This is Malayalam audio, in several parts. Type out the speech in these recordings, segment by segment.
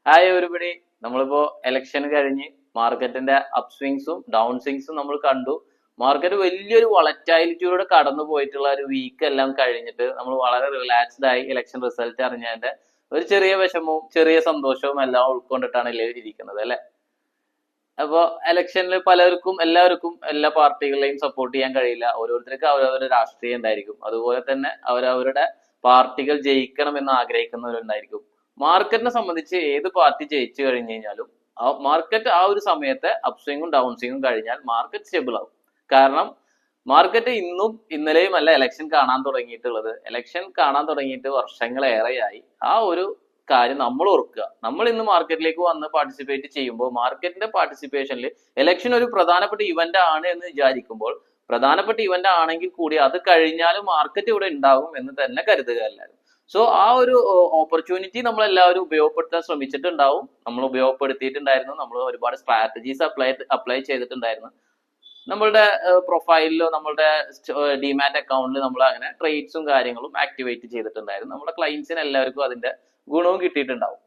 Hi everybody. നമ്മളിപ്പോ ഇലക്ഷൻ കഴിഞ്ഞ് മാർക്കറ്റിന്റെ അപ് സ്വിങ്സും ഡൗൺ സ്വിങ്സും നമ്മൾ കണ്ടു. മാർക്കറ്റ് വലിയൊരു വളറ്റാലിറ്റിയോടെ കടന്നു പോയിട്ടുള്ള ഒരു വീക്ക് എല്ലാം കഴിഞ്ഞിട്ട് നമ്മൾ വളരെ റിലാക്സ്ഡ് ആയി ഇലക്ഷൻ റിസൾട്ട് അറിഞ്ഞതിന്റെ ഒരു ചെറിയ വിഷമവും ചെറിയ സന്തോഷവും എല്ലാം ഉൾക്കൊണ്ടിട്ടാണ് ഇരിക്കുന്നത് അല്ലെ. അപ്പോ ഇലക്ഷനിൽ എല്ലാവർക്കും എല്ലാ പാർട്ടികളെയും സപ്പോർട്ട് ചെയ്യാൻ കഴിയില്ല. ഓരോരുത്തർക്ക് അവരവരുടെ രാഷ്ട്രീയം ഉണ്ടായിരിക്കും. അതുപോലെ തന്നെ അവരവരുടെ പാർട്ടികൾ ജയിക്കണം എന്ന് ആഗ്രഹിക്കുന്നവരുണ്ടായിരിക്കും. മാർക്കറ്റിനെ സംബന്ധിച്ച് ഏത് പാർട്ടി ജയിച്ചു കഴിഞ്ഞു കഴിഞ്ഞാലും മാർക്കറ്റ് ആ ഒരു സമയത്തെ അപ്സ്വിങ്ങും ഡൗൺ സ്വിങ്ങും കഴിഞ്ഞാൽ മാർക്കറ്റ് സ്റ്റേബിൾ ആവും. കാരണം മാർക്കറ്റ് ഇന്നും ഇന്നലെയും അല്ല ഇലക്ഷൻ കാണാൻ തുടങ്ങിയിട്ടുള്ളത്. ഇലക്ഷൻ കാണാൻ തുടങ്ങിയിട്ട് വർഷങ്ങളേറെയായി. ആ ഒരു കാര്യം നമ്മൾ ഓർക്കുക. നമ്മൾ ഇന്ന് മാർക്കറ്റിലേക്ക് വന്ന് പാർട്ടിസിപ്പേറ്റ് ചെയ്യുമ്പോൾ മാർക്കറ്റിന്റെ പാർട്ടിസിപ്പേഷനിൽ ഇലക്ഷൻ ഒരു പ്രധാനപ്പെട്ട ഇവന്റ് ആണ് എന്ന് വിചാരിക്കുമ്പോൾ, പ്രധാനപ്പെട്ട ഇവന്റ് ആണെങ്കിൽ കൂടി അത് കഴിഞ്ഞാലും മാർക്കറ്റ് ഇവിടെ ഉണ്ടാകും എന്ന് തന്നെ കരുതുക എല്ലാവരും. സോ ആ ഒരു ഓപ്പർച്യൂണിറ്റി നമ്മൾ എല്ലാവരും ഉപയോഗപ്പെടുത്താൻ ശ്രമിച്ചിട്ടുണ്ടാവും. നമ്മൾ ഉപയോഗപ്പെടുത്തിയിട്ടുണ്ടായിരുന്നു. നമ്മൾ ഒരുപാട് സ്ട്രാറ്റജീസ് അപ്ലൈ ചെയ്തിട്ടുണ്ടായിരുന്നു. നമ്മളുടെ പ്രൊഫൈലിലോ നമ്മളുടെ ഡിമാറ്റ് അക്കൗണ്ടിൽ നമ്മൾ അങ്ങനെ ട്രേഡ്സും കാര്യങ്ങളും ആക്ടിവേറ്റ് ചെയ്തിട്ടുണ്ടായിരുന്നു. നമ്മുടെ ക്ലയൻസിന് എല്ലാവർക്കും അതിന്റെ ഗുണവും കിട്ടിയിട്ടുണ്ടാവും.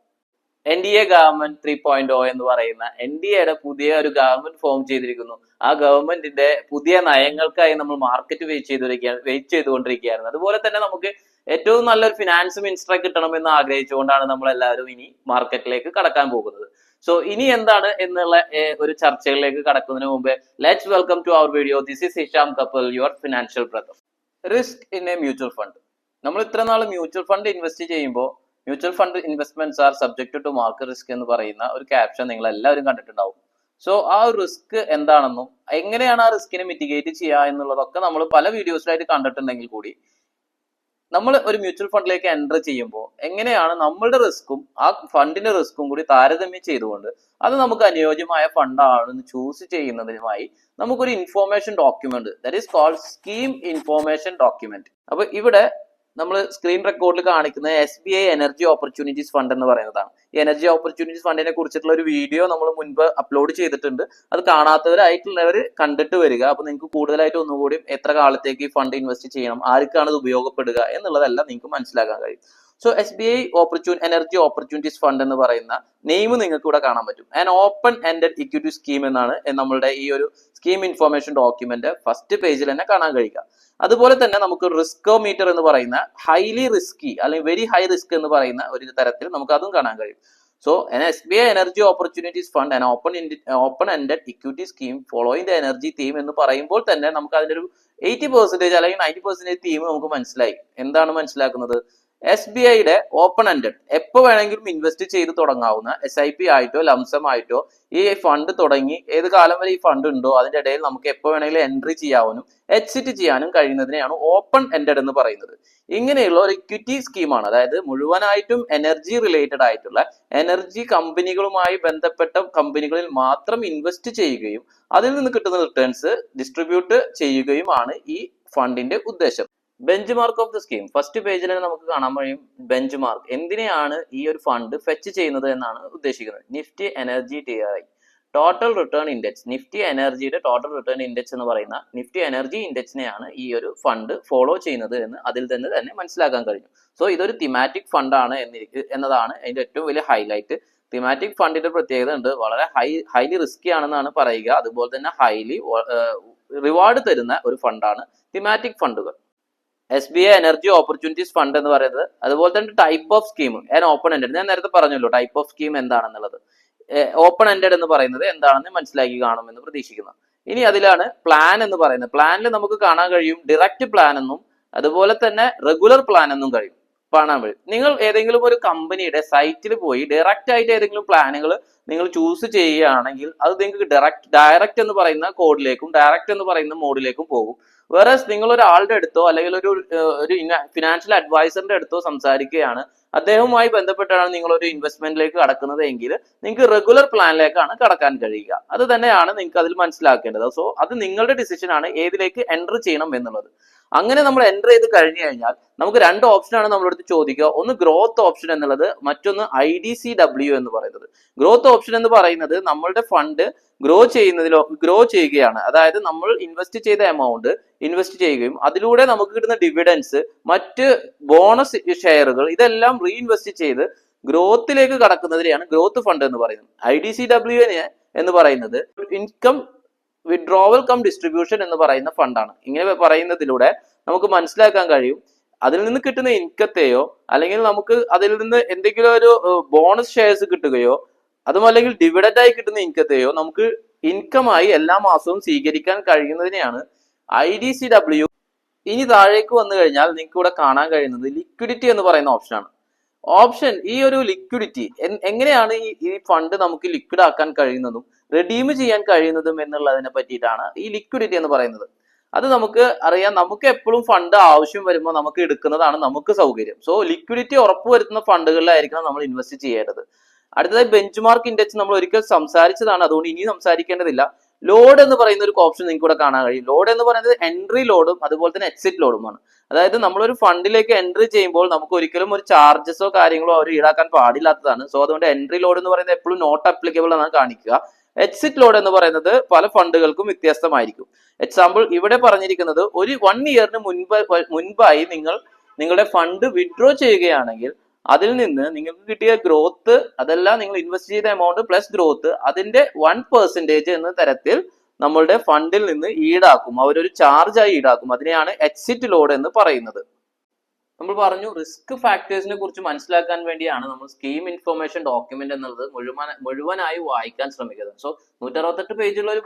NDA ഗവൺമെന്റ് 3.0 എന്ന് പറയുന്ന NDAയുടെ പുതിയ ഒരു ഗവൺമെന്റ് ഫോം ചെയ്തിരിക്കുന്നു. ആ ഗവൺമെന്റിന്റെ പുതിയ നയങ്ങൾക്കായി നമ്മൾ മാർക്കറ്റ് വെയിറ്റ് ചെയ്തുകൊണ്ടിരിക്കുകയായിരുന്നു. അതുപോലെ തന്നെ നമുക്ക് ഏറ്റവും നല്ലൊരു ഫിനാൻസ് മിനിസ്റ്ററെ കിട്ടണമെന്ന് ആഗ്രഹിച്ചുകൊണ്ടാണ് നമ്മൾ എല്ലാവരും ഇനി മാർക്കറ്റിലേക്ക് കടക്കാൻ പോകുന്നത്. സോ ഇനി എന്താണ് എന്നുള്ള ഒരു ചർച്ചകളിലേക്ക് കടക്കുന്നതിന് മുമ്പ് let's welcome to our video. This is Hisham Kappal, your financial brother. Risk in a mutual fund. നമ്മൾ ഇത്ര നാൾ മ്യൂച്വൽ ഫണ്ട് ഇൻവെസ്റ്റ് ചെയ്യുമ്പോൾ mutual fund investments are subject to market risk എന്ന് പറയുന്ന ഒരു ക്യാപ്ഷൻ നിങ്ങൾ എല്ലാവരും കണ്ടിട്ടുണ്ടാവും. സോ ആ ഒരു റിസ്ക് എന്താണെന്നും എങ്ങനെയാണ് ആ റിസ്കിനെ മിറ്റിഗേറ്റ് ചെയ്യുക എന്നുള്ളതൊക്കെ നമ്മൾ പല വീഡിയോസിലായിട്ട് കണ്ടിട്ടുണ്ടെങ്കിൽ കൂടി നമ്മൾ ഒരു മ്യൂച്വൽ ഫണ്ടിലേക്ക് എൻ്റർ ചെയ്യുമ്പോൾ എങ്ങനെയാണ് നമ്മളുടെ റിസ്ക്കും ആ ഫണ്ടിന്റെ റിസ്ക്കും കൂടി താരതമ്യം ചെയ്തുകൊണ്ട് അത് നമുക്ക് അനുയോജ്യമായ ഫണ്ടാണെന്ന് ചൂസ് ചെയ്യുന്നതിനുമായി നമുക്കൊരു information document, that is called scheme information document. അപ്പൊ ഇവിടെ നമ്മൾ സ്ക്രീൻ റെക്കോർഡിൽ കാണിക്കുന്ന SBI എനർജി ഓപ്പർച്യൂണിറ്റീസ് ഫണ്ട് എന്ന് പറയുന്നതാണ്. ഈ എനർജി ഓപ്പർച്യൂണിറ്റീസ് ഫണ്ടിനെ കുറിച്ചിട്ടുള്ള ഒരു വീഡിയോ നമ്മൾ മുൻപ് അപ്ലോഡ് ചെയ്തിട്ടുണ്ട്. അത് കാണാത്തവരായിട്ടുള്ളവർ കണ്ടിട്ട് വരിക. അപ്പൊ നിങ്ങൾക്ക് കൂടുതലായിട്ട് ഒന്നുകൂടി എത്ര കാലത്തേക്ക് ഈ ഫണ്ട് ഇൻവെസ്റ്റ് ചെയ്യണം, ആർക്കാണ് ഇത് ഉപയോഗപ്പെടുക എന്നുള്ളതെല്ലാം നിങ്ങൾക്ക് മനസ്സിലാക്കാൻ കഴിയും. So SBI energy opportunities fund എന്ന് പറയുന്ന നെയിം നിങ്ങൾക്ക് ഇവിടെ കാണാൻ പറ്റും. And open ended equity scheme എന്നാണ് നമ്മളുടെ ഈ ഒരു സ്കീം ഇൻഫോർമേഷൻ ഡോക്യുമെന്റ് ഫസ്റ്റ് പേജിൽ തന്നെ കാണാൻ കഴിയുക. അതുപോലെ തന്നെ നമുക്ക് റിസ്കോമീറ്റർ എന്ന് പറയുന്ന ഹൈലി റിസ്കി അല്ലെങ്കിൽ വെരി ഹൈ റിസ്ക് എന്ന് പറയുന്ന ഒരു തരത്തിൽ നമുക്ക് അതും കാണാൻ കഴിയും. So SBI energy opportunities fund and open ended equity scheme following the energy theme എന്ന് പറയുമ്പോൾ തന്നെ നമുക്ക് അതിന്റെ ഒരു 80% അല്ലെങ്കിൽ 90% തീം നമുക്ക് മനസ്സിലായി. എന്താണ് മനസ്സിലാക്കുന്നത്? SBIയുടെ ഓപ്പൺ എൻഡഡ് എപ്പോൾ വേണമെങ്കിലും ഇൻവെസ്റ്റ് ചെയ്ത് തുടങ്ങാവുന്ന SIP ആയിട്ടോ ലംസം ആയിട്ടോ ഈ ഫണ്ട് തുടങ്ങി ഏത് കാലം വരെ ഈ ഫണ്ട് ഉണ്ടോ അതിന്റെ ഇടയിൽ നമുക്ക് എപ്പോൾ വേണമെങ്കിലും എൻട്രി ചെയ്യാനും എക്സിറ്റ് ചെയ്യാനും കഴിയുന്നതിനെയാണ് ഓപ്പൺ എൻഡഡ് എന്ന് പറയുന്നത്. ഇങ്ങനെയുള്ള ഒരു ഇക്വിറ്റി സ്കീമാണ്. അതായത് മുഴുവനായിട്ടും എനർജി റിലേറ്റഡ് ആയിട്ടുള്ള എനർജി കമ്പനികളുമായി ബന്ധപ്പെട്ട കമ്പനികളിൽ മാത്രം ഇൻവെസ്റ്റ് ചെയ്യുകയും അതിൽ നിന്ന് കിട്ടുന്ന റിട്ടേൺസ് ഡിസ്ട്രിബ്യൂട്ട് ചെയ്യുകയുമാണ് ഈ ഫണ്ടിന്റെ ഉദ്ദേശം. Bench mark of the scheme first പേജിൽ തന്നെ നമുക്ക് കാണാൻ കഴിയും. ബെഞ്ച് മാർക്ക് എന്തിനെയാണ് ഈ ഒരു ഫണ്ട് ഫെച്ച് ചെയ്യുന്നത് എന്നാണ് ഉദ്ദേശിക്കുന്നത്. Nifty energy TRI total return index, Nifty എനർജിയുടെ ടോട്ടൽ റിട്ടേൺ ഇൻഡെക്സ് എന്ന് പറയുന്ന നിഫ്റ്റി എനർജി ഇൻഡെക്സിനെയാണ് ഈ ഒരു ഫണ്ട് ഫോളോ ചെയ്യുന്നത് എന്ന് അതിൽ തന്നെ മനസ്സിലാക്കാൻ കഴിഞ്ഞു. സോ ഇതൊരു തിമാറ്റിക് ഫണ്ടാണ് എന്നതാണ് അതിന്റെ ഏറ്റവും വലിയ ഹൈലൈറ്റ്. തിമാറ്റിക് ഫണ്ടിന്റെ പ്രത്യേകത ഉണ്ട്, വളരെ ഹൈലി റിസ്കി ആണെന്നാണ് പറയുക. അതുപോലെ തന്നെ ഹൈലി റിവാർഡ് തരുന്ന ഒരു ഫണ്ടാണ് തിമാറ്റിക് ഫണ്ടുകൾ. SBI എനർജി ഓപ്പർച്യൂണിറ്റീസ് ഫണ്ട് എന്ന് പറയുന്നത്. അതുപോലെ തന്നെ type of scheme and open ended. ഞാൻ നേരത്തെ പറഞ്ഞല്ലോ ടൈപ്പ് ഓഫ് സ്കീം എന്താണെന്നുള്ളത്. ഓപ്പൺ എൻഡഡ് എന്ന് പറയുന്നത് എന്താണെന്ന് മനസ്സിലാക്കി കാണുമെന്ന് പ്രതീക്ഷിക്കുന്നു. ഇനി അതിലാണ് പ്ലാൻ എന്ന് പറയുന്നത്. പ്ലാനിൽ നമുക്ക് കാണാൻ കഴിയും ഡയറക്റ്റ് പ്ലാൻ എന്നും അതുപോലെ തന്നെ റെഗുലർ പ്ലാൻ എന്നും കാണാൻ കഴിയും. നിങ്ങൾ ഏതെങ്കിലും ഒരു കമ്പനിയുടെ സൈറ്റിൽ പോയി ഡയറക്റ്റ് ആയിട്ട് ഏതെങ്കിലും പ്ലാനുകൾ നിങ്ങൾ ചൂസ് ചെയ്യുകയാണെങ്കിൽ അത് നിങ്ങൾക്ക് ഡയറക്റ്റ് എന്ന് പറയുന്ന കോഡിലേക്കും ഡയറക്റ്റ് എന്ന് പറയുന്ന മോഡിലേക്കും പോകും. വേറെ നിങ്ങൾ ഒരാളുടെ അടുത്തോ അല്ലെങ്കിൽ ഒരു ഫിനാൻഷ്യൽ അഡ്വൈസറിന്റെ അടുത്തോ സംസാരിക്കുകയാണ്, അദ്ദേഹവുമായി ബന്ധപ്പെട്ടാണ് നിങ്ങൾ ഒരു ഇൻവെസ്റ്റ്മെന്റിലേക്ക് കടക്കുന്നത് എങ്കിൽ നിങ്ങൾക്ക് റെഗുലർ പ്ലാനിലേക്കാണ് കടക്കാൻ കഴിയുക. അത് തന്നെയാണ് നിങ്ങൾക്ക് അതിൽ മനസ്സിലാക്കേണ്ടത്. സോ അത് നിങ്ങളുടെ ഡിസിഷൻ ആണ് ഏതിലേക്ക് എൻ്റർ ചെയ്യണം എന്നുള്ളത്. അങ്ങനെ നമ്മൾ എൻ്റർ ചെയ്ത് കഴിഞ്ഞു കഴിഞ്ഞാൽ നമുക്ക് രണ്ട് ഓപ്ഷനാണ് നമ്മളടുത്ത് ചോദിക്കുക. ഒന്ന് ഗ്രോത്ത് ഓപ്ഷൻ എന്നുള്ളത്, മറ്റൊന്ന് IDCW എന്ന് പറയുന്നത്. ഗ്രോത്ത് ഓപ്ഷൻ എന്ന് പറയുന്നത് നമ്മളുടെ ഫണ്ട് ഗ്രോ ചെയ്യുകയാണ്. അതായത് നമ്മൾ ഇൻവെസ്റ്റ് ചെയ്ത എമൗണ്ട് ഇൻവെസ്റ്റ് ചെയ്യുകയും അതിലൂടെ നമുക്ക് കിട്ടുന്ന ഡിവിഡൻസ്, മറ്റ് ബോണസ് ഷെയറുകൾ ഇതെല്ലാം റീഇൻവെസ്റ്റ് ചെയ്ത് ഗ്രോത്തിലേക്ക് കടക്കുന്നതിനെയാണ് ഗ്രോത്ത് ഫണ്ട് എന്ന് പറയുന്നത്. IDCW എന്ന് പറയുന്നത് ഇൻകം വിഡ്രോവൽ കം ഡിസ്ട്രിബ്യൂഷൻ എന്ന് പറയുന്ന ഫണ്ടാണ്. ഇങ്ങനെ പറയുന്നതിലൂടെ നമുക്ക് മനസ്സിലാക്കാൻ കഴിയും അതിൽ നിന്ന് കിട്ടുന്ന ഇൻകത്തെയോ അല്ലെങ്കിൽ നമുക്ക് അതിൽ നിന്ന് എന്തെങ്കിലും ഒരു ബോണസ് ഷെയർസ് കിട്ടുകയോ അതും അല്ലെങ്കിൽ ഡിവിഡൻഡ് ആയി കിട്ടുന്ന ഇൻകത്തെയോ നമുക്ക് ഇൻകമായി എല്ലാ മാസവും സ്വീകരിക്കാൻ കഴിയുന്നതിനെയാണ് IDCW. ഇനി താഴേക്ക് വന്നു കഴിഞ്ഞാൽ നിങ്ങൾക്ക് ഇവിടെ കാണാൻ കഴിയുന്നത് ലിക്വിഡിറ്റി എന്ന് പറയുന്ന ഓപ്ഷനാണ്. ഈ ഒരു ലിക്വിഡിറ്റി എങ്ങനെയാണ് ഈ ഫണ്ട് നമുക്ക് ലിക്വിഡ് ആക്കാൻ കഴിയുന്നതും റെഡീം ചെയ്യാൻ കഴിയുന്നതും എന്നുള്ളതിനെ പറ്റിയിട്ടാണ് ഈ ലിക്വിഡിറ്റി എന്ന് പറയുന്നത്. അത് നമുക്ക് അറിയാം, നമുക്ക് എപ്പോഴും ഫണ്ട് ആവശ്യം വരുമ്പോൾ നമുക്ക് എടുക്കുന്നതാണ് നമുക്ക് സൗകര്യം. സോ ലിക്വിഡിറ്റി ഉറപ്പുവരുത്തുന്ന ഫണ്ടുകളിലായിരിക്കണം നമ്മൾ ഇൻവെസ്റ്റ് ചെയ്യേണ്ടത്. അടുത്തതായി ബെഞ്ച് മാർക്ക് ഇൻഡെക്സ് നമ്മൾ ഒരിക്കൽ സംസാരിച്ചതാണ്, അതുകൊണ്ട് ഇനി സംസാരിക്കേണ്ടതില്ല. ലോഡ് എന്ന് പറയുന്ന ഒരു ഓപ്ഷൻ നിങ്ങൾക്ക് ഇവിടെ കാണാൻ കഴിയും. ലോഡ് എന്ന് പറയുന്നത് എൻട്രി ലോഡും അതുപോലെ തന്നെ എക്സിറ്റ് ലോഡുമാണ്. അതായത് നമ്മളൊരു ഫണ്ടിലേക്ക് എൻട്രി ചെയ്യുമ്പോൾ നമുക്ക് ഒരിക്കലും ഒരു ചാർജസോ കാര്യങ്ങളോ അവർ ഈടാക്കാൻ പാടില്ലാത്തതാണ്. സോ അതുകൊണ്ട് എൻട്രി ലോഡ് എന്ന് പറയുന്നത് എപ്പോഴും നോട്ട് അപ്ലിക്കബിൾ എന്നാണ് കാണിക്കുക. എക്സിറ്റ് ലോഡ് എന്ന് പറയുന്നത് പല ഫണ്ടുകൾക്കും വ്യത്യസ്തമായിരിക്കും. എക്സാമ്പിൾ ഇവിടെ പറഞ്ഞിരിക്കുന്നത് ഒരു 1 ഇയറിന് മുൻപായി നിങ്ങളുടെ ഫണ്ട് വിഡ്രോ ചെയ്യുകയാണെങ്കിൽ അതിൽ നിന്ന് നിങ്ങൾക്ക് കിട്ടിയ ഗ്രോത്ത്, അതെല്ലാം നിങ്ങൾ ഇൻവെസ്റ്റ് ചെയ്ത എമൗണ്ട് പ്ലസ് ഗ്രോത്ത്, അതിന്റെ 1% എന്ന തരത്തിൽ നമ്മളുടെ ഫണ്ടിൽ നിന്ന് ഈടാക്കും. അവരൊരു ചാർജായി ഈടാക്കും. അതിനെയാണ് എക്സിറ്റ് ലോഡ് എന്ന് പറയുന്നത്. നമ്മൾ പറഞ്ഞു റിസ്ക് ഫാക്ടേഴ്സിനെ കുറിച്ച് മനസ്സിലാക്കാൻ വേണ്ടിയാണ് നമ്മൾ സ്കീം ഇൻഫർമേഷൻ ഡോക്യുമെന്റ് എന്നുള്ളത് മുഴുവനായി വായിക്കാൻ ശ്രമിക്കുന്നത്. സോ 168 പേജുള്ള ഒരു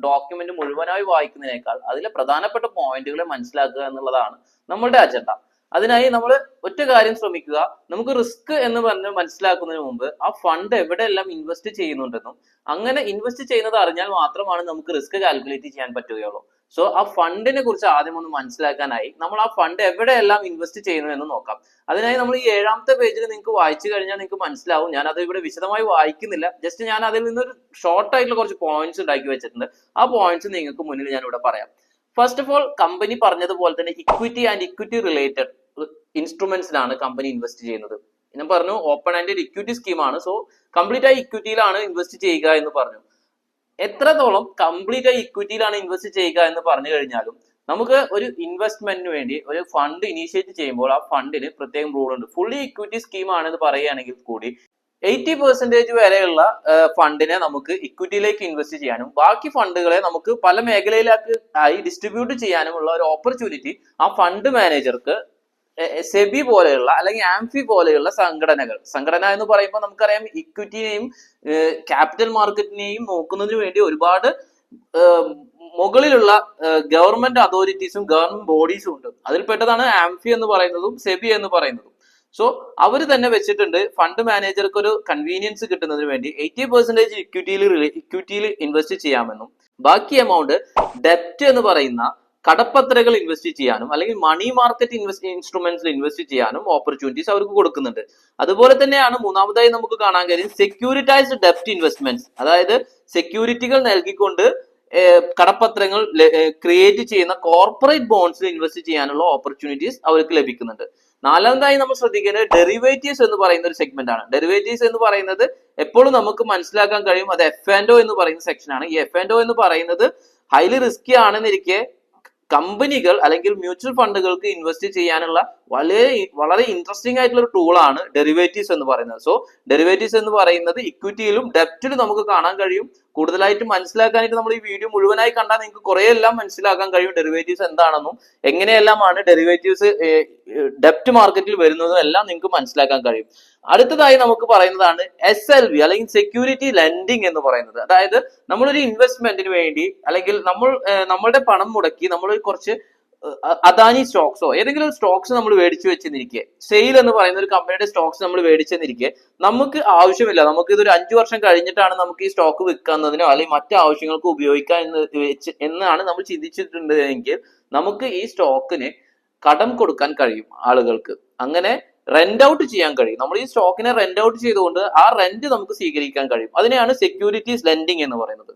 ഡോക്യുമെന്റ് മുഴുവനായി വായിക്കുന്നതിനേക്കാൾ അതിലെ പ്രധാനപ്പെട്ട പോയിന്റുകളെ മനസ്സിലാക്കുക എന്നുള്ളതാണ് നമ്മളുടെ അജണ്ട. അതിനായി നമ്മൾ ഒറ്റ കാര്യം ശ്രമിക്കുക, നമുക്ക് റിസ്ക് എന്ന് പറഞ്ഞ് മനസ്സിലാക്കുന്നതിന് മുമ്പ് ആ ഫണ്ട് എവിടെയെല്ലാം ഇൻവെസ്റ്റ് ചെയ്യുന്നുണ്ടെന്നും അങ്ങനെ ഇൻവെസ്റ്റ് ചെയ്യുന്നത് അറിഞ്ഞാൽ മാത്രമാണ് നമുക്ക് റിസ്ക് കാൽക്കുലേറ്റ് ചെയ്യാൻ പറ്റുകയുള്ളൂ. സോ ആ ഫണ്ടിനെ കുറിച്ച് ആദ്യം ഒന്ന് മനസ്സിലാക്കാനായി നമ്മൾ ആ ഫണ്ട് എവിടെയെല്ലാം ഇൻവെസ്റ്റ് ചെയ്യുന്നു എന്ന് നോക്കാം. അതിനായി നമ്മൾ ഈ 7ാമത്തെ പേജിൽ നിങ്ങൾക്ക് വായിച്ചു കഴിഞ്ഞാൽ നിങ്ങൾക്ക് മനസ്സിലാവും. ഞാൻ അത് ഇവിടെ വിശദമായി വായിക്കുന്നില്ല, ജസ്റ്റ് ഞാൻ അതിൽ നിന്നൊരു ഷോർട്ട് ആയിട്ടുള്ള കുറച്ച് പോയിന്റ്സ് ഉണ്ടാക്കി വെച്ചിട്ടുണ്ട്. ആ പോയിന്റ്സ് നിങ്ങൾക്ക് മുന്നിൽ ഞാൻ ഇവിടെ പറയാം. ഫസ്റ്റ് ഓഫ് ഓൾ, കമ്പനി പറഞ്ഞതുപോലെ തന്നെ ഇക്വിറ്റി ആൻഡ് ഇക്വിറ്റി റിലേറ്റഡ് ഇൻസ്ട്രുമെന്റ്സിലാണ് കമ്പനി ഇൻവെസ്റ്റ് ചെയ്യുന്നത്. ഞാൻ പറഞ്ഞു ഓപ്പൺ ആൻഡ് ഇക്വിറ്റി സ്കീമാണ്. സോ കംപ്ലീറ്റ് ആയി ഇക്വിറ്റിയിലാണ് ഇൻവെസ്റ്റ് ചെയ്യുക എന്ന് പറഞ്ഞു. എത്രത്തോളം കംപ്ലീറ്റ് ആയി ഇക്വിറ്റിയിലാണ് ഇൻവെസ്റ്റ് ചെയ്യുക എന്ന് പറഞ്ഞു കഴിഞ്ഞാലും നമുക്ക് ഒരു ഇൻവെസ്റ്റ്മെന്റിന് വേണ്ടി ഒരു ഫണ്ട് ഇനീഷ്യേറ്റ് ചെയ്യുമ്പോൾ ആ ഫണ്ടിന് പ്രത്യേകം റൂൾ ഉണ്ട്. ഫുള്ളി ഇക്വിറ്റി സ്കീം ആണെന്ന് പറയുകയാണെങ്കിൽ കൂടി 80% വരെയുള്ള ഫണ്ടിനെ നമുക്ക് ഇക്വിറ്റിയിലേക്ക് ഇൻവെസ്റ്റ് ചെയ്യാനും ബാക്കി ഫണ്ടുകളെ നമുക്ക് പല മേഖലയിലേക്ക് ആയി ഡിസ്ട്രിബ്യൂട്ട് ചെയ്യാനുമുള്ള ഒരു ഓപ്പർച്യൂണിറ്റി ആ ഫണ്ട് മാനേജർക്ക് സെബി പോലെയുള്ള അല്ലെങ്കിൽ ആംഫി പോലെയുള്ള സംഘടന എന്ന് പറയുമ്പോൾ നമുക്കറിയാം ഇക്വിറ്റിനെയും ക്യാപിറ്റൽ മാർക്കറ്റിനെയും നോക്കുന്നതിന് വേണ്ടി ഒരുപാട് മുകളിലുള്ള ഗവൺമെന്റ് അതോറിറ്റീസും ഗവൺമെന്റ് ബോഡീസും ഉണ്ട്. അതിൽപ്പെട്ടതാണ് ആംഫി എന്ന് പറയുന്നതും സെബി എന്ന് പറയുന്നതും. സോ അവർ തന്നെ വെച്ചിട്ടുണ്ട് ഫണ്ട് മാനേജർക്ക് ഒരു കൺവീനിയൻസ് കിട്ടുന്നതിന് വേണ്ടി 80% ഇക്വിറ്റിയിൽ ഇൻവെസ്റ്റ് ചെയ്യാമെന്നും ബാക്കി എമൗണ്ട് ഡെപ്റ്റ് എന്ന് പറയുന്ന കടപ്പത്രകൾ ഇൻവെസ്റ്റ് ചെയ്യാനും അല്ലെങ്കിൽ മണി മാർക്കറ്റ് ഇൻസ്ട്രുമെന്റ്സിൽ ഇൻവെസ്റ്റ് ചെയ്യാനും ഓപ്പർച്യൂണിറ്റീസ് അവർക്ക് കൊടുക്കുന്നുണ്ട്. അതുപോലെ തന്നെയാണ് മൂന്നാമതായി നമുക്ക് കാണാൻ കഴിയും സെക്യൂരിറ്റൈസ്ഡ് ഡെപ്റ്റ് ഇൻവെസ്റ്റ്മെന്റ്സ്, അതായത് സെക്യൂരിറ്റികൾ നൽകിക്കൊണ്ട് കടപ്പത്രങ്ങൾ ക്രിയേറ്റ് ചെയ്യുന്ന കോർപ്പറേറ്റ് ബോണ്ട്സിൽ ഇൻവെസ്റ്റ് ചെയ്യാനുള്ള ഓപ്പർച്യൂണിറ്റീസ് അവർക്ക് ലഭിക്കുന്നുണ്ട്. നാലാമതായി നമ്മൾ ശ്രദ്ധിക്കേണ്ടത് ഡെറിവേറ്റീവ്സ് എന്ന് പറയുന്ന ഒരു സെഗ്മെന്റ് ആണ്. ഡെറിവേറ്റീവ്സ് എന്ന് പറയുന്നത് എപ്പോഴും നമുക്ക് മനസ്സിലാക്കാൻ കഴിയും, അത് F&O എന്ന് പറയുന്ന സെക്ഷനാണ്. ഈ F&O എന്ന് പറയുന്നത് ഹൈലി റിസ്കി ആണെന്നിരിക്കെ കമ്പനികൾ അല്ലെങ്കിൽ മ്യൂച്വൽ ഫണ്ടുകൾക്ക് ഇൻവെസ്റ്റ് ചെയ്യാനുള്ള വളരെ ഇൻട്രസ്റ്റിംഗ് ആയിട്ടുള്ള ഒരു ടൂളാണ് ഡെറിവേറ്റീവ്സ് എന്ന് പറയുന്നത്. സോ ഡെറിവേറ്റീവ്സ് എന്ന് പറയുന്നത് ഇക്വിറ്റിയിലും ഡെപ്റ്റിലും നമുക്ക് കാണാൻ കഴിയും. കൂടുതലായിട്ട് മനസ്സിലാക്കാനായിട്ട് നമ്മൾ ഈ വീഡിയോ മുഴുവനായി കണ്ടാൽ നിങ്ങൾക്ക് കുറെ എല്ലാം മനസ്സിലാക്കാൻ കഴിയും ഡെറിവേറ്റീവ്സ് എന്താണെന്നും എങ്ങനെയെല്ലാമാണ് ഡെറിവേറ്റീവ്സ് ഡെപ്റ്റ് മാർക്കറ്റിൽ വരുന്നതും എല്ലാം നിങ്ങൾക്ക് മനസ്സിലാക്കാൻ കഴിയും. അടുത്തതായി നമുക്ക് പറയുന്നതാണ് SLV അല്ലെങ്കിൽ സെക്യൂരിറ്റി ലെൻഡിങ് എന്ന് പറയുന്നത്. അതായത് നമ്മളൊരു ഇൻവെസ്റ്റ്മെന്റിന് വേണ്ടി അല്ലെങ്കിൽ നമ്മളുടെ പണം മുടക്കി നമ്മൾ കുറച്ച് അദാനി സ്റ്റോക്സോ ഏതെങ്കിലും സ്റ്റോക്സ് നമ്മൾ മേടിച്ചു വെച്ചെന്നിരിക്കെ, സെയിൽ എന്ന് പറയുന്ന ഒരു കമ്പനിയുടെ സ്റ്റോക്സ് നമ്മൾ മേടിച്ചെന്നിരിക്കെ നമുക്ക് ആവശ്യമില്ല, നമുക്ക് ഇതൊരു 5 വർഷം കഴിഞ്ഞിട്ടാണ് നമുക്ക് ഈ സ്റ്റോക്ക് വിൽക്കുന്നതിനോ അല്ലെങ്കിൽ മറ്റു ആവശ്യങ്ങൾക്ക് ഉപയോഗിക്കാൻ എന്നാണ് നമ്മൾ ചിന്തിച്ചിട്ടുണ്ടെങ്കിൽ നമുക്ക് ഈ സ്റ്റോക്കിന് കടം കൊടുക്കാൻ കഴിയും ആളുകൾക്ക്. അങ്ങനെ റെന്റ് ഔട്ട് ചെയ്യാൻ കഴിയും. നമ്മൾ ഈ സ്റ്റോക്കിനെ റെന്റ് ഔട്ട് ചെയ്തുകൊണ്ട് ആ റെന്റ് നമുക്ക് സ്വീകരിക്കാൻ കഴിയും. അതിനെയാണ് സെക്യൂരിറ്റീസ് ലെൻഡിങ് എന്ന് പറയുന്നത്.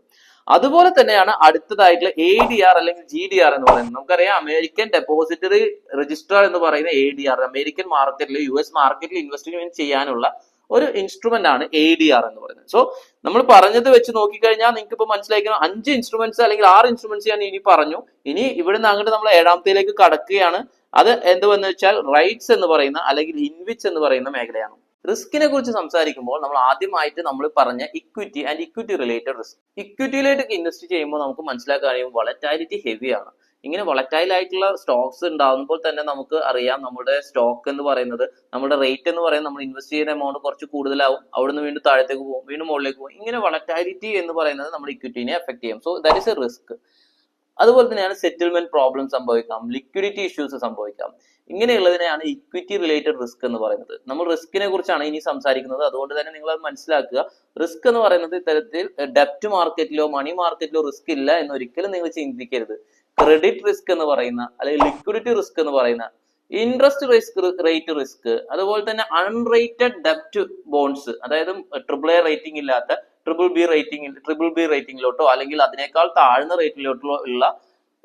അതുപോലെ തന്നെയാണ് അടുത്തതായിട്ടുള്ള ADR അല്ലെങ്കിൽ GDR എന്ന് പറയുന്നത്. നമുക്കറിയാം അമേരിക്കൻ ഡെപ്പോസിറ്ററി രജിസ്റ്റർ എന്ന് പറയുന്ന ADR അമേരിക്കൻ മാർക്കറ്റിൽ US മാർക്കറ്റിൽ ഇൻവെസ്റ്റ്മെന്റ് ചെയ്യാനുള്ള ഒരു ഇൻസ്ട്രുമെന്റ് ആണ് ADR എന്ന് പറയുന്നത്. സോ നമ്മൾ പറഞ്ഞത് വെച്ച് നോക്കിക്കഴിഞ്ഞാൽ നിങ്ങൾക്ക് ഇപ്പൊ മനസ്സിലാക്കണം 5 ഇൻസ്ട്രുമെന്റ്സ് അല്ലെങ്കിൽ 6 ഇൻസ്ട്രുമെന്റ്സ് ഞാൻ ഇനി പറഞ്ഞു. ഇനി ഇവിടുന്ന് അങ്ങോട്ട് നമ്മൾ 7ാമത്തേലേക്ക് കടക്കുകയാണ്. അത് എന്തുവെന്ന് വെച്ചാൽ റൈറ്റ്സ് എന്ന് പറയുന്ന അല്ലെങ്കിൽ ഇൻവിച്ച് എന്ന് പറയുന്ന മേഖലയാണ്. റിസ്കിനെ കുറിച്ച് സംസാരിക്കുമ്പോൾ നമ്മൾ ആദ്യമായിട്ട് നമ്മൾ പറഞ്ഞ equity and equity related risk. ഇക്വിറ്റിയിലേക്ക് ഇൻവെസ്റ്റ് ചെയ്യുമ്പോൾ നമുക്ക് മനസ്സിലാക്കാൻ കഴിയും വളറ്റാലിറ്റി ഹെവിയാണ്. ഇങ്ങനെ വളറ്റൈൽ ആയിട്ടുള്ള സ്റ്റോക്സ് ഉണ്ടാകുമ്പോൾ തന്നെ നമുക്ക് അറിയാം നമ്മുടെ സ്റ്റോക്ക് എന്ന് പറയുന്നത്, നമ്മുടെ റേറ്റ് എന്ന് പറയുന്നത്, നമ്മൾ ഇൻവെസ്റ്റ് ചെയ്യുന്ന എമൗണ്ട് കുറച്ച് കൂടുതലാവും, അവിടുന്ന് വീണ്ടും താഴത്തേക്ക് പോകും, വീണ്ടും മുകളിലേക്ക് പോകും. ഇങ്ങനെ വളറ്റാലിറ്റി എന്ന് പറയുന്നത് നമ്മുടെ ഇക്വിറ്റിനെ എഫക്ട് ചെയ്യും. So that is A risk. അതുപോലെ തന്നെയാണ് സെറ്റിൽമെന്റ് പ്രോബ്ലം സംഭവിക്കാം, ലിക്വിഡിറ്റി ഇഷ്യൂസ് സംഭവിക്കാം. ഇങ്ങനെയുള്ളതിനെയാണ് ഇക്വിറ്റി റിലേറ്റഡ് റിസ്ക് എന്ന് പറയുന്നത്. നമ്മൾ റിസ്കിനെ കുറിച്ചാണ് ഇനി സംസാരിക്കുന്നത്. അതുകൊണ്ട് തന്നെ നിങ്ങൾ അത് മനസ്സിലാക്കുക. റിസ്ക് എന്ന് പറയുന്നത് ഇത്തരത്തിൽ ഡെപ്റ്റ് മാർക്കറ്റിലോ മണി മാർക്കറ്റിലോ റിസ്ക് ഇല്ല എന്ന് ഒരിക്കലും നിങ്ങൾ ചിന്തിക്കരുത്. ക്രെഡിറ്റ് റിസ്ക് എന്ന് പറയുന്ന, അല്ലെങ്കിൽ ലിക്വിഡിറ്റി റിസ്ക് എന്ന് പറയുന്ന, ഇൻട്രസ്റ്റ് റേറ്റ് റിസ്ക്, അതുപോലെ തന്നെ അൺറേറ്റഡ് ഡെപ്റ്റ് ബോൺസ്, അതായത് AAA റേറ്റിംഗ് ഇല്ലാത്ത ട്രിപ്പിൾ ബി റേറ്റിംഗിലോട്ടോ അല്ലെങ്കിൽ അതിനേക്കാൾ താഴ്ന്ന റേറ്റിലോട്ടോ ഉള്ള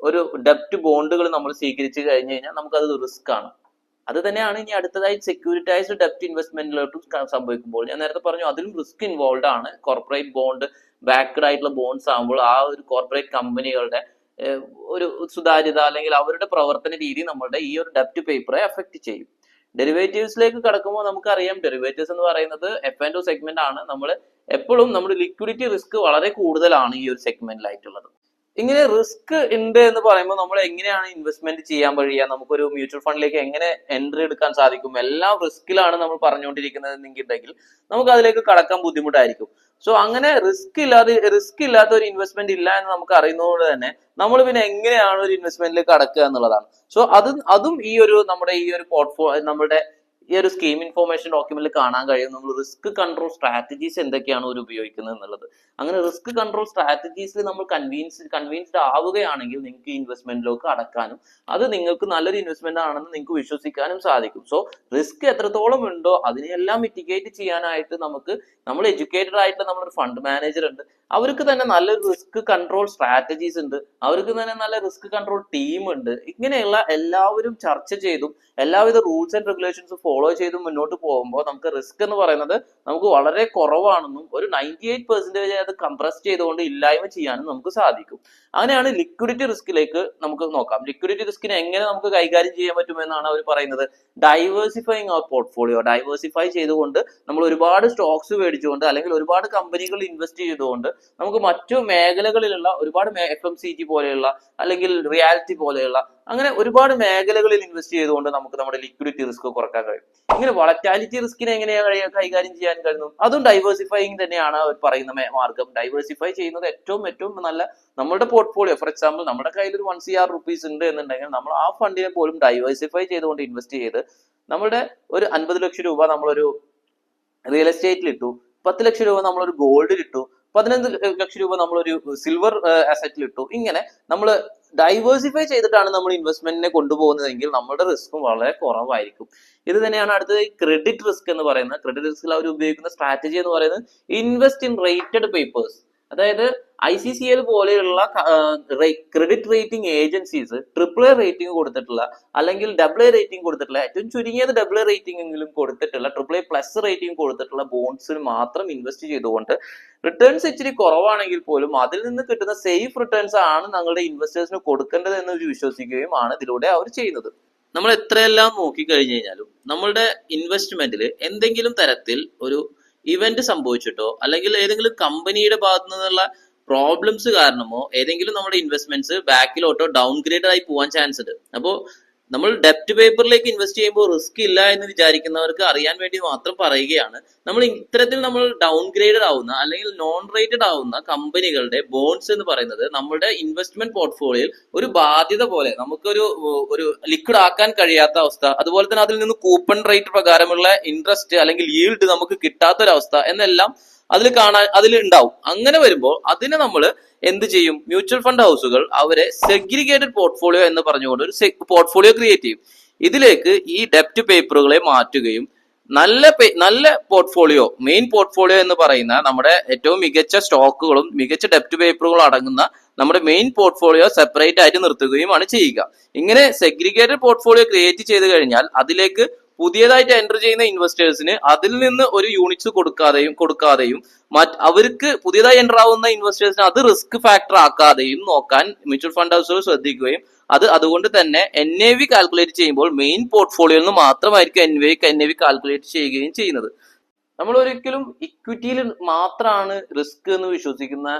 ഒരു ഡെപ്റ്റ് ബോണ്ടുകൾ നമ്മൾ സ്വീകരിച്ചു കഴിഞ്ഞു കഴിഞ്ഞാൽ നമുക്കത് റിസ്ക് ആണ്. അത് തന്നെയാണ് ഇനി അടുത്തതായി സെക്യൂരിറ്റൈസ്ഡ് ഡെപ്റ്റ് ഇൻവെസ്റ്റ്മെന്റിലോട്ടും സംഭവിക്കുമ്പോൾ ഞാൻ നേരത്തെ പറഞ്ഞു അതിലും റിസ്ക് ഇൻവോൾവ് ആണ്. കോർപ്പറേറ്റ് ബോണ്ട് ബാക്ക്ഡ് ആയിട്ടുള്ള ബോണ്ട്സ് ആകുമ്പോൾ ആ ഒരു കോർപ്പറേറ്റ് കമ്പനികളുടെ ഒരു സുതാര്യത അല്ലെങ്കിൽ അവരുടെ പ്രവർത്തന രീതി നമ്മളുടെ ഈ ഒരു ഡെപ്റ്റ് പേപ്പറെ അഫക്ട് ചെയ്യും. ഡെറിവേറ്റീവ്സിലേക്ക് കടക്കുമ്പോൾ നമുക്കറിയാം ഡെറിവേറ്റീവ്സ് എന്ന് പറയുന്നത് F&O സെഗ്മെന്റ് ആണ്. നമ്മൾ എപ്പോഴും നമ്മുടെ ലിക്വിഡിറ്റി റിസ്ക് വളരെ കൂടുതലാണ് ഈ ഒരു സെഗ്മെന്റിലായിട്ടുള്ളത്. ഇങ്ങനെ റിസ്ക് ഉണ്ട് എന്ന് പറയുമ്പോൾ നമ്മൾ എങ്ങനെയാണ് ഇൻവെസ്റ്റ്മെന്റ് ചെയ്യാൻ കഴിയുക, നമുക്കൊരു മ്യൂച്വൽ ഫണ്ടിലേക്ക് എങ്ങനെ എൻട്രി എടുക്കാൻ സാധിക്കും, എല്ലാം റിസ്കിലാണ് നമ്മൾ പറഞ്ഞുകൊണ്ടിരിക്കുന്നത് എന്നുണ്ടെങ്കിൽ നമുക്ക് അതിലേക്ക് കടക്കാൻ ബുദ്ധിമുട്ടായിരിക്കും. സോ അങ്ങനെ റിസ്ക് ഇല്ലാത്ത ഒരു ഇൻവെസ്റ്റ്മെന്റ് ഇല്ല എന്ന് നമുക്ക് അറിയുന്നതുകൊണ്ട് തന്നെ നമ്മൾ പിന്നെ എങ്ങനെയാണ് ഒരു ഇൻവെസ്റ്റ്മെന്റിലേക്ക് കടക്കുക എന്നുള്ളതാണ്. സോ അതും ഈ ഒരു നമ്മുടെ ഈ ഒരു നമ്മുടെ ഈ ഒരു സ്കീം ഇൻഫോർമേഷൻ ഡോക്യുമെന്റിൽ കാണാൻ കഴിയും. നമ്മൾ റിസ്ക് കൺട്രോൾ സ്ട്രാറ്റജീസ് എന്തൊക്കെയാണ് ഒരു ഉപയോഗിക്കുന്നത് എന്നുള്ളത്. അങ്ങനെ റിസ്ക് കൺട്രോൾ സ്ട്രാറ്റജീസിൽ നമ്മൾ കൺവിൻസ്ഡ് ആവുകയാണെങ്കിൽ നിങ്ങൾക്ക് ഈ ഇൻവെസ്റ്റ്മെന്റിലേക്ക് അടക്കാനും അത് നിങ്ങൾക്ക് നല്ലൊരു ഇൻവെസ്റ്റ്മെന്റ് ആണെന്ന് നിങ്ങൾക്ക് വിശ്വസിക്കാനും സാധിക്കും. സോ റിസ്ക് എത്രത്തോളം ഉണ്ടോ അതിനെല്ലാം മിറ്റിഗേറ്റ് ചെയ്യാനായിട്ട് നമ്മൾ എഡ്യൂക്കേറ്റഡ് ആയിട്ടുള്ള നമ്മളൊരു ഫണ്ട് മാനേജർ ഉണ്ട്, അവർക്ക് തന്നെ നല്ലൊരു റിസ്ക് കൺട്രോൾ സ്ട്രാറ്റജീസ് ഉണ്ട്, അവർക്ക് തന്നെ നല്ല റിസ്ക് കൺട്രോൾ ടീം ഉണ്ട്. ഇങ്ങനെയുള്ള എല്ലാവരും ചർച്ച ചെയ്തും എല്ലാവിധ റൂൾസ് ആൻഡ് റെഗുലേഷൻസ് ഫോളോ ചെയ്തും മുന്നോട്ട് പോകുമ്പോൾ നമുക്ക് റിസ്ക് എന്ന് പറയുന്നത് നമുക്ക് വളരെ കുറവാണെന്നും ഒരു 98% അത് കംപ്രസ് ചെയ്തുകൊണ്ട് ഇല്ലായ്മ ചെയ്യാനും നമുക്ക് സാധിക്കും. അങ്ങനെയാണ് ലിക്വിഡിറ്റി റിസ്കിലേക്ക് നമുക്ക് നോക്കാം. ലിക്വിഡിറ്റി റിസ്കിനെ എങ്ങനെ നമുക്ക് കൈകാര്യം ചെയ്യാൻ പറ്റുമെന്നാണ് അവർ പറയുന്നത്. ഡൈവേഴ്സിഫൈങ് അവർ പോർട്ട്ഫോളിയോ, ഡൈവേഴ്സിഫൈ ചെയ്തുകൊണ്ട് നമ്മൾ ഒരുപാട് സ്റ്റോക്സ് മേടിച്ചുകൊണ്ട് അല്ലെങ്കിൽ ഒരുപാട് കമ്പനികളിൽ ഇൻവെസ്റ്റ് ചെയ്തുകൊണ്ട് നമുക്ക് മറ്റു മേഖലകളിലുള്ള ഒരുപാട് FMCG പോലെയുള്ള അല്ലെങ്കിൽ റിയാലിറ്റി പോലെയുള്ള അങ്ങനെ ഒരുപാട് മേഖലകളിൽ ഇൻവെസ്റ്റ് ചെയ്തുകൊണ്ട് നമുക്ക് നമ്മുടെ ലിക്വിഡിറ്റി റിസ്ക് കുറക്കാൻ കഴിയും. ഇങ്ങനെ വളറ്റാലിറ്റി റിസ്കിനെ എങ്ങനെയാണ് കൈകാര്യം ചെയ്യാൻ കഴിയുന്നു, അതും ഡൈവേഴ്സിഫൈങ് തന്നെയാണ് അവർ പറയുന്ന മാർഗം. ഡൈവേഴ്സിഫൈ ചെയ്യുന്നത് ഏറ്റവും നല്ല നമ്മുടെ പോർട്ട്ഫോളിയോ, ഫോർ എക്സാമ്പിൾ നമ്മുടെ കയ്യിൽ ഒരു 1 CR rupees ഉണ്ട് എന്നുണ്ടെങ്കിൽ നമ്മൾ ആ ഫണ്ടിനെ പോലും ഡൈവേഴ്സിഫൈ ചെയ്തുകൊണ്ട് ഇൻവെസ്റ്റ് ചെയ്ത് നമ്മുടെ ഒരു 50 ലക്ഷം രൂപ നമ്മളൊരു റിയൽ എസ്റ്റേറ്റിൽ ഇട്ടു, 10 ലക്ഷം രൂപ നമ്മളൊരു ഗോൾഡിൽ ഇട്ടു, 15 ലക്ഷം രൂപ നമ്മളൊരു സിൽവർ അസറ്റിൽ ഇട്ടു. ഇങ്ങനെ നമ്മൾ ഡൈവേഴ്സിഫൈ ചെയ്തിട്ടാണ് നമ്മൾ ഇൻവെസ്റ്റ്മെന്റിനെ കൊണ്ടുപോകുന്നതെങ്കിൽ നമ്മുടെ റിസ്ക്കും വളരെ കുറവായിരിക്കും. ഇത് തന്നെയാണ് അടുത്തത് ക്രെഡിറ്റ് റിസ്ക് എന്ന് പറയുന്നത്. ക്രെഡിറ്റ് റിസ്കിൽ അവർ ഉപയോഗിക്കുന്ന സ്ട്രാറ്റജി എന്ന് പറയുന്നത് ഇൻവെസ്റ്റ് ഇൻ റേറ്റഡ് പേപ്പേഴ്സ്. അതായത് ICCL പോലെയുള്ള credit rating agencies AAA rating കൊടുത്തിട്ടുള്ള അല്ലെങ്കിൽ AA റേറ്റിംഗ് കൊടുത്തിട്ടുള്ള, ഏറ്റവും ചുരുങ്ങിയത് AA റേറ്റിംഗ് എങ്കിലും കൊടുത്തിട്ടുള്ള, AAA+ റേറ്റിംഗ് കൊടുത്തിട്ടുള്ള ബോൺസിൽ മാത്രം ഇൻവെസ്റ്റ് ചെയ്തുകൊണ്ട് റിട്ടേൺസ് ഇച്ചിരി കുറവാണെങ്കിൽ പോലും അതിൽ നിന്ന് കിട്ടുന്ന സേഫ് റിട്ടേൺസ് ആണ് ഞങ്ങളുടെ ഇൻവെസ്റ്റേഴ്സിന് കൊടുക്കേണ്ടത് എന്ന് വിശ്വസിക്കുകയും ആണ് ഇതിലൂടെ അവർ ചെയ്യുന്നത്. നമ്മൾ എത്രയെല്ലാം നോക്കിക്കഴിഞ്ഞു കഴിഞ്ഞാലും നമ്മളുടെ ഇൻവെസ്റ്റ്മെന്റിൽ എന്തെങ്കിലും തരത്തിൽ ഒരു ഇവന്റ് സംഭവിച്ചിട്ടോ അല്ലെങ്കിൽ ഏതെങ്കിലും കമ്പനിയുടെ ഭാഗത്തു നിന്നുള്ള പ്രോബ്ലംസ് കാരണമോ ഏതെങ്കിലും നമ്മുടെ ഇൻവെസ്റ്റ്മെന്റ്സ് ബാക്കിലോട്ടോ ഡൗൺഗ്രേഡ് ആയി പോകാൻ ചാൻസ് ഉണ്ട്. അപ്പോൾ നമ്മൾ ഡെപ്റ്റ് പേപ്പറിലേക്ക് ഇൻവെസ്റ്റ് ചെയ്യുമ്പോൾ റിസ്ക് ഇല്ല എന്ന് വിചാരിക്കുന്നവർക്ക് അറിയാൻ വേണ്ടി മാത്രം പറയുകയാണ്. ഇത്തരത്തിൽ നമ്മൾ ഡൗൺഗ്രേഡഡ് ആവുന്ന അല്ലെങ്കിൽ നോൺ റേറ്റഡ് ആവുന്ന കമ്പനികളുടെ ബോൺസ് എന്ന് പറയുന്നത് നമ്മുടെ ഇൻവെസ്റ്റ്മെന്റ് പോർട്ട്ഫോളിയോയിൽ ഒരു ബാധ്യത പോലെ നമുക്കൊരു ലിക്വിഡ് ആക്കാൻ കഴിയാത്ത അവസ്ഥ, അതുപോലെ തന്നെ അതിൽ നിന്ന് കൂപ്പൺ റേറ്റ് പ്രകാരമുള്ള ഇൻട്രസ്റ്റ് അല്ലെങ്കിൽ ഈൽഡ് നമുക്ക് കിട്ടാത്തൊരവസ്ഥ എന്നെല്ലാം അതിൽ ഉണ്ടാവും. അങ്ങനെ വരുമ്പോൾ അതിനെ നമ്മൾ എന്ത് ചെയ്യും? മ്യൂച്വൽ ഫണ്ട് ഹൗസുകൾ അവരെ സെഗ്രിഗേറ്റഡ് പോർട്ട്ഫോളിയോ എന്ന് പറഞ്ഞുകൊണ്ട് ഒരു പോർട്ട്ഫോളിയോ ക്രിയേറ്റ് ചെയ്യും. ഇതിലേക്ക് ഈ ഡെപ്റ്റ് പേപ്പറുകളെ മാറ്റുകയും നല്ല പോർട്ട്ഫോളിയോ, മെയിൻ പോർട്ട്ഫോളിയോ എന്ന് പറയുന്ന നമ്മുടെ ഏറ്റവും മികച്ച സ്റ്റോക്കുകളും മികച്ച ഡെപ്റ്റ് പേപ്പറുകളും അടങ്ങുന്ന നമ്മുടെ മെയിൻ പോർട്ട്ഫോളിയോ സെപ്പറേറ്റ് ആയിട്ട് നിർത്തുകയുമാണ് ചെയ്യുക. ഇങ്ങനെ സെഗ്രിഗേറ്റഡ് പോർട്ട്ഫോളിയോ ക്രിയേറ്റ് ചെയ്ത് കഴിഞ്ഞാൽ അതിലേക്ക് പുതിയതായിട്ട് എൻ്റർ ചെയ്യുന്ന ഇൻവെസ്റ്റേഴ്സിന് അതിൽ നിന്ന് ഒരു യൂണിറ്റ്സ് കൊടുക്കാതെയും അവർക്ക് പുതിയതായി എൻ്റർ ആവുന്ന ഇൻവെസ്റ്റേഴ്സിന് അത് റിസ്ക് ഫാക്ടർ ആക്കാതെയും നോക്കാൻ മ്യൂച്വൽ ഫണ്ട് ഹൗസുകൾ ശ്രദ്ധിക്കുകയും അതുകൊണ്ട് തന്നെ NAV കാൽക്കുലേറ്റ് ചെയ്യുമ്പോൾ മെയിൻ പോർട്ട്ഫോളിയോയിൽ നിന്ന് മാത്രമായിരിക്കും NAV കാൽക്കുലേറ്റ് ചെയ്യുകയും ചെയ്യുന്നത്. നമ്മൾ ഒരിക്കലും ഇക്വിറ്റിയിൽ മാത്രമാണ് റിസ്ക് എന്ന് വിശ്വസിക്കുന്ന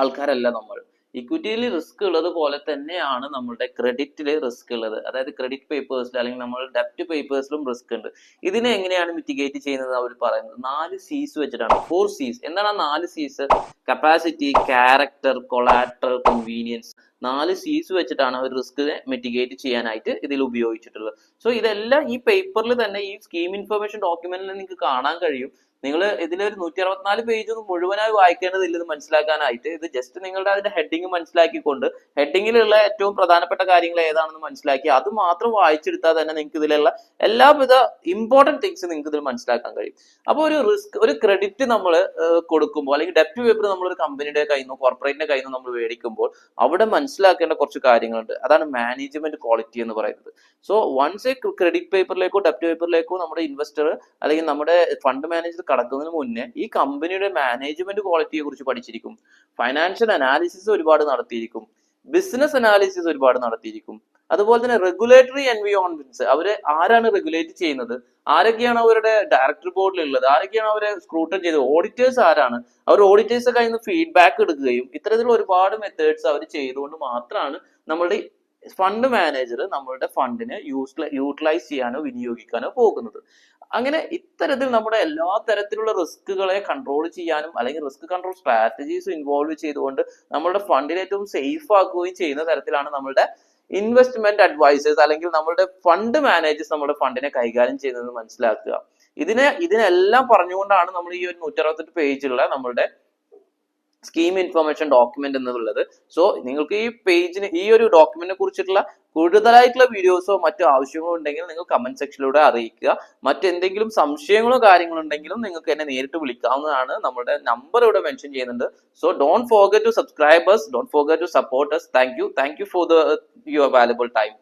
ആൾക്കാരല്ല നമ്മൾ. ഇക്വിറ്റിയിൽ റിസ്ക് ഉള്ളത് പോലെ തന്നെയാണ് നമ്മളുടെ ക്രെഡിറ്റിൽ റിസ്ക് ഉള്ളത്. അതായത് ക്രെഡിറ്റ് പേപ്പേഴ്സിൽ അല്ലെങ്കിൽ നമ്മൾ ഡെപ്റ്റ് പേപ്പേഴ്സിലും റിസ്ക് ഉണ്ട്. ഇതിനെ എങ്ങനെയാണ് മിറ്റിഗേറ്റ് ചെയ്യുന്നത് അവർ പറയുന്നത് 4 C's വെച്ചിട്ടാണ്. 4 C's. എന്താണ് ആ 4 C's? Capacity, character, collateral, convenience. 4 C's വെച്ചിട്ടാണ് ഒരു റിസ്കിനെ മിറ്റിഗേറ്റ് ചെയ്യാനായിട്ട് ഇതിൽ ഉപയോഗിച്ചിട്ടുള്ളത്. സോ ഇതെല്ലാം ഈ പേപ്പറിൽ തന്നെ, ഈ സ്കീം ഇൻഫർമേഷൻ ഡോക്യുമെന്റിൽ നിങ്ങൾക്ക് കാണാൻ കഴിയും. നിങ്ങൾ ഇതിലൊരു 164 പേജ് ഒന്നും മുഴുവനായി വായിക്കേണ്ടതില്ല ഇത് മനസ്സിലാക്കാനായിട്ട്. ഇത് ജസ്റ്റ് നിങ്ങളുടെ അതിന്റെ ഹെഡിങ് മനസ്സിലാക്കിക്കൊണ്ട് ഹെഡിങ്ങിലുള്ള ഏറ്റവും പ്രധാനപ്പെട്ട കാര്യങ്ങൾ ഏതാണെന്ന് മനസ്സിലാക്കി അത് മാത്രം വായിച്ചെടുത്താൽ തന്നെ നിങ്ങൾക്ക് ഇതിലുള്ള എല്ലാവിധ ഇമ്പോർട്ടന്റ് തിങ്സ് നിങ്ങൾക്ക് ഇതിൽ മനസ്സിലാക്കാൻ കഴിയും. അപ്പോൾ ഒരു റിസ്ക്, ഒരു ക്രെഡിറ്റ് നമ്മൾ കൊടുക്കുമ്പോൾ അല്ലെങ്കിൽ ഡെപ്റ്റ് പേപ്പർ നമ്മൾ ഒരു കമ്പനിയുടെ കയ്യിൽ നിന്നോ കോർപ്പറേറ്റിന്റെ കയ്യിൽ നിന്നോ നമ്മൾ മേടിക്കുമ്പോൾ അവിടെ മനസ്സിലാക്കേണ്ട കുറച്ച് കാര്യങ്ങളുണ്ട്. അതാണ് മാനേജ്മെന്റ് ക്വാളിറ്റി എന്ന് പറയുന്നത്. സോ വൺസ് എ ക്രെഡിറ്റ് പേപ്പറിലേക്കോ ഡെപ്റ്റ് പേപ്പറിലേക്കോ നമ്മുടെ ഇൻവെസ്റ്റർ അല്ലെങ്കിൽ നമ്മുടെ ഫണ്ട് മാനേജർ കടക്കുന്നതിന് മുന്നേ ഈ കമ്പനിയുടെ മാനേജ്മെന്റ് ക്വാളിറ്റിയെ കുറിച്ച് പഠിച്ചിരിക്കും, ഫൈനാൻഷ്യൽ അനാലിസിസ് ഒരുപാട് നടത്തിയിരിക്കും, ബിസിനസ് അനാലിസിസ് ഒരുപാട് നടത്തിയിരിക്കും. അതുപോലെ തന്നെ റെഗുലേറ്ററി എൻവയോൺമെന്റ്സ്, അവര് ആരാണ് റെഗുലേറ്റ് ചെയ്യുന്നത്, ആരൊക്കെയാണ് അവരുടെ ഡയറക്ടർ ബോർഡിൽ ഉള്ളത്, ആരൊക്കെയാണ് അവരെ സ്ക്രൂട്ടൻ ചെയ്തത്, ഓഡിറ്റേഴ്സ് ആരാണ്, അവർ ഓഡിറ്റേഴ്സ് കയ്യിൽ നിന്ന് ഫീഡ്ബാക്ക് എടുക്കുകയും ഇത്തരത്തിലുള്ള ഒരുപാട് മെത്തേഡ്സ് അവർ ചെയ്തുകൊണ്ട് മാത്രമാണ് നമ്മളുടെ ഫണ്ട് മാനേജർ നമ്മളുടെ ഫണ്ടിനെ യൂട്ടിലൈസ് ചെയ്യാനോ വിനിയോഗിക്കാനോ പോകുന്നത്. അങ്ങനെ ഇത്തരത്തിൽ നമ്മുടെ എല്ലാ തരത്തിലുള്ള റിസ്കുകളെ കൺട്രോൾ ചെയ്യാനും അല്ലെങ്കിൽ റിസ്ക് കൺട്രോൾ സ്ട്രാറ്റജീസ് ഇൻവോൾവ് ചെയ്തുകൊണ്ട് നമ്മളുടെ ഫണ്ടിനെ ഏറ്റവും സേഫ് ആക്കുകയും ചെയ്യുന്ന തരത്തിലാണ് നമ്മളുടെ ഇൻവെസ്റ്റ്മെന്റ് അഡ്വൈസേഴ്സ് അല്ലെങ്കിൽ നമ്മളുടെ ഫണ്ട് മാനേജേഴ്സ് നമ്മുടെ ഫണ്ടിനെ കൈകാര്യം ചെയ്യുന്നത് മനസ്സിലാക്കുക. ഇതിനെല്ലാം പറഞ്ഞുകൊണ്ടാണ് നമ്മൾ ഈ ഒരു 168 പേജുള്ള നമ്മളുടെ സ്കീം ഇൻഫർമേഷൻ ഡോക്യുമെന്റ് എന്നുള്ളത്. സോ നിങ്ങൾക്ക് ഈ പേജിന്, ഈ ഒരു ഡോക്യുമെന്റിനെ കുറിച്ചിട്ടുള്ള കൂടുതലായിട്ടുള്ള വീഡിയോസോ മറ്റു ആവശ്യങ്ങളോ ഉണ്ടെങ്കിൽ നിങ്ങൾ കമന്റ് സെക്ഷനിലൂടെ അറിയിക്കുക. മറ്റെന്തെങ്കിലും സംശയങ്ങളോ കാര്യങ്ങളോ ഉണ്ടെങ്കിലും നിങ്ങൾക്ക് എന്നെ നേരിട്ട് വിളിക്കാവുന്നതാണ്. നമ്മുടെ നമ്പർ ഇവിടെ മെൻഷൻ ചെയ്യുന്നുണ്ട്. So don't forget to subscribe us, don't forget to support us. Thank you for your valuable time.